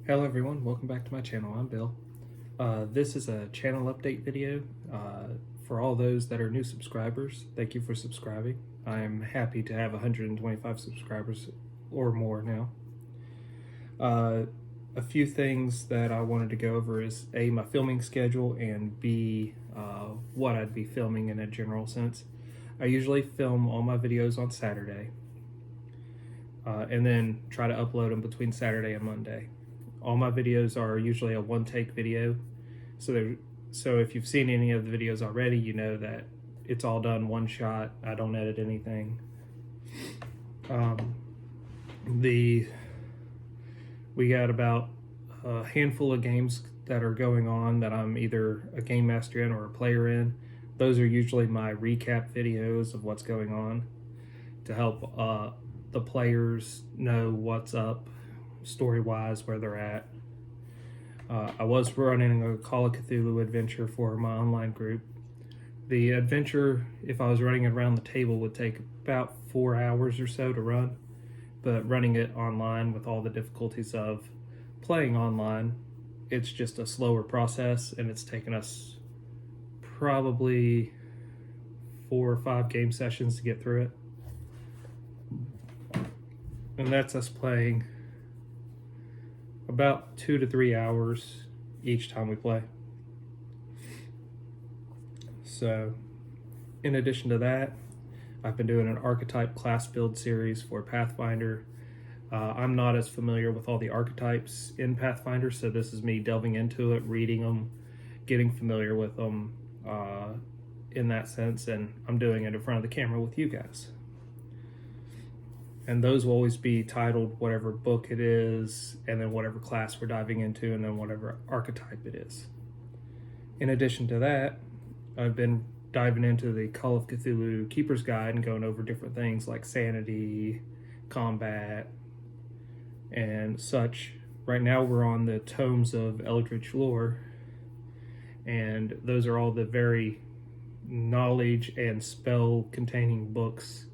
Hello everyone, welcome back to my channel. I'm Bill. This is a channel update video. For all those that are new subscribers, thank you for subscribing. I'm happy to have 125 subscribers or more now. A few things that I wanted to go over is A, my filming schedule, and B, what I'd be filming in a general sense. I usually film all my videos on Saturday and then try to upload them between Saturday and Monday. All my videos are usually a one-take video, so if you've seen any of the videos already, you know that it's all done one shot. I don't edit anything. We got about a handful of games that are going on that I'm either a game master in or a player in. Those are usually my recap videos of what's going on to help the players know what's up story-wise, where they're at. I was running a Call of Cthulhu adventure for my online group. The adventure, if I was running it around the table, would take about 4 hours or so to run, but running it online with all the difficulties of playing online, it's just a slower process, and it's taken us probably 4 or 5 game sessions to get through it. And that's us playing about 2 to 3 hours each time we play. So, in addition to that, I've been doing an archetype class build series for Pathfinder. I'm not as familiar with all the archetypes in Pathfinder, so this is me delving into it, reading them, getting familiar with them in that sense, and I'm doing it in front of the camera with you guys. And those will always be titled whatever book it is, and then whatever class we're diving into, and then whatever archetype it is. In addition to that, I've been diving into the Call of Cthulhu Keeper's Guide and going over different things like sanity, combat, and such. Right now we're on the Tomes of Eldritch Lore, and those are all the very knowledge and spell containing books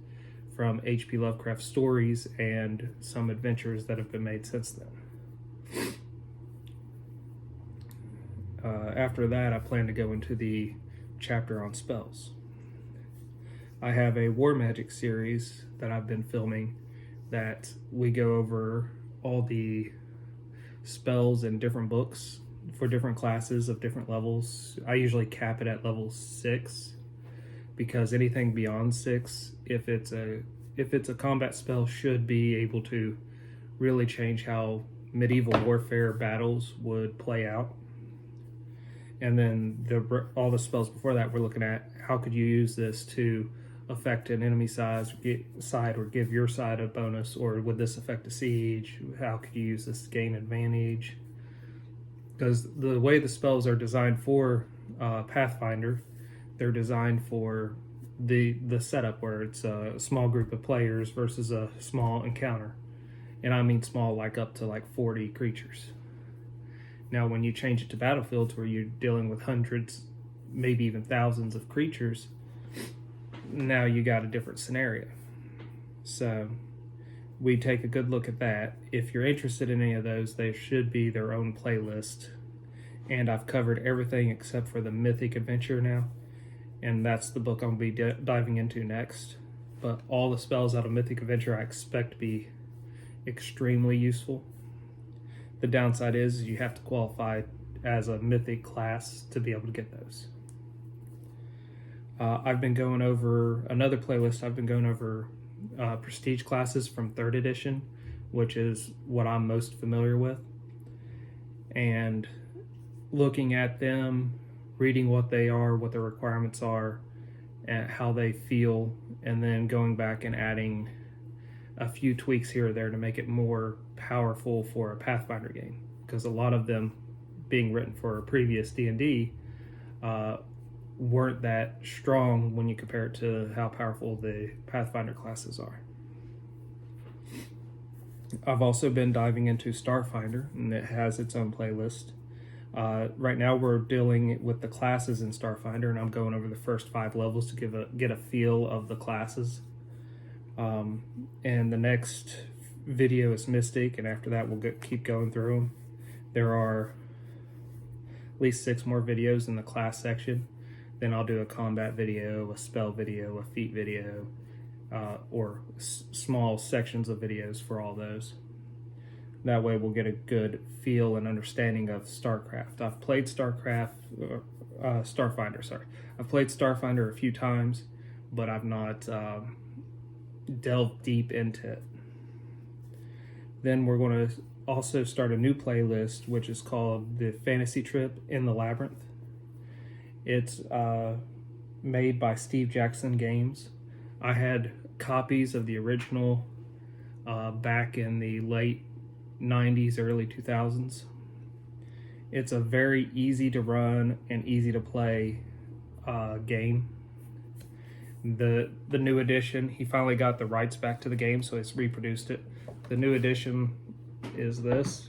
from H.P. Lovecraft stories and some adventures that have been made since then. After that, I plan to go into the chapter on spells. I have a War Magic series that I've been filming that we go over all the spells in different books for different classes of different levels. I usually cap it at level 6 because anything beyond 6, if it's a combat spell, should be able to really change how medieval warfare battles would play out. And then all the spells before that, we're looking at how could you use this to affect an enemy side or give your side a bonus, or would this affect a siege? How could you use this to gain advantage? Because the way the spells are designed for Pathfinder, they're designed for the setup where it's a small group of players versus a small encounter. And I mean small, like up to like 40 creatures. Now when you change it to battlefields where you're dealing with hundreds, maybe even thousands of creatures, now you got a different scenario. So we take a good look at that. If you're interested in any of those, they should be their own playlist. And I've covered everything except for the Mythic Adventure now. And that's the book I'm going to be diving into next. But all the spells out of Mythic Adventure I expect to be extremely useful. The downside is you have to qualify as a Mythic class to be able to get those. I've been going over another playlist. I've been going over prestige classes from 3rd edition, which is what I'm most familiar with. And looking at them, reading what they are, what their requirements are, and how they feel, and then going back and adding a few tweaks here or there to make it more powerful for a Pathfinder game. Because a lot of them being written for a previous D&D weren't that strong when you compare it to how powerful the Pathfinder classes are. I've also been diving into Starfinder, and it has its own playlist. Right now we're dealing with the classes in Starfinder, and I'm going over the first 5 levels to get a feel of the classes. And the next video is Mystic, and after that we'll keep going through them. There are at least 6 more videos in the class section. Then I'll do a combat video, a spell video, a feat video, or small sections of videos for all those. That way we'll get a good feel and understanding of StarCraft. I've played Starfinder, sorry. I've played Starfinder a few times, but I've not delved deep into it. Then we're going to also start a new playlist, which is called the Fantasy Trip in the Labyrinth. It's made by Steve Jackson Games. I had copies of the original back in the late 90s, early 2000s. It's a very easy to run and easy to play game. The new edition, he finally got the rights back to the game, so he's reproduced it. The new edition is this.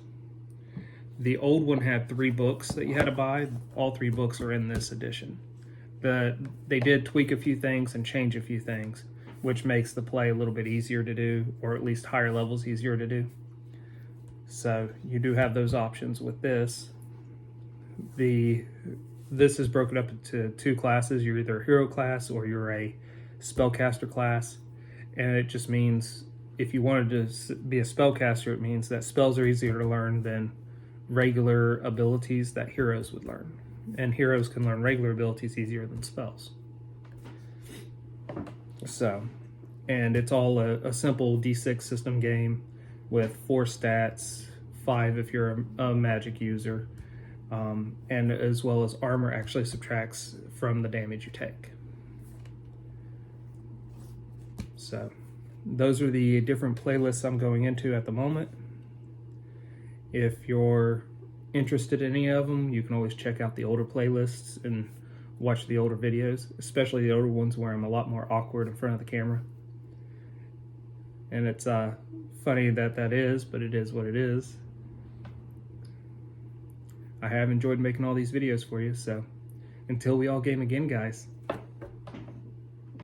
The old one had 3 books that you had to buy. All 3 books are in this edition. They did tweak a few things and change a few things, which makes the play a little bit easier to do, or at least higher levels easier to do. So you do have those options with this. This is broken up into 2 classes. You're either a hero class or you're a spellcaster class. And it just means if you wanted to be a spellcaster, it means that spells are easier to learn than regular abilities that heroes would learn. And heroes can learn regular abilities easier than spells. So, and it's all a simple D6 system game with 4 stats, 5 if you're a magic user, and as well as armor actually subtracts from the damage you take. So those are the different playlists I'm going into at the moment. If you're interested in any of them, you can always check out the older playlists and watch the older videos, especially the older ones where I'm a lot more awkward in front of the camera. And it's funny that is, but it is what it is. I have enjoyed making all these videos for you, so until we all game again, guys.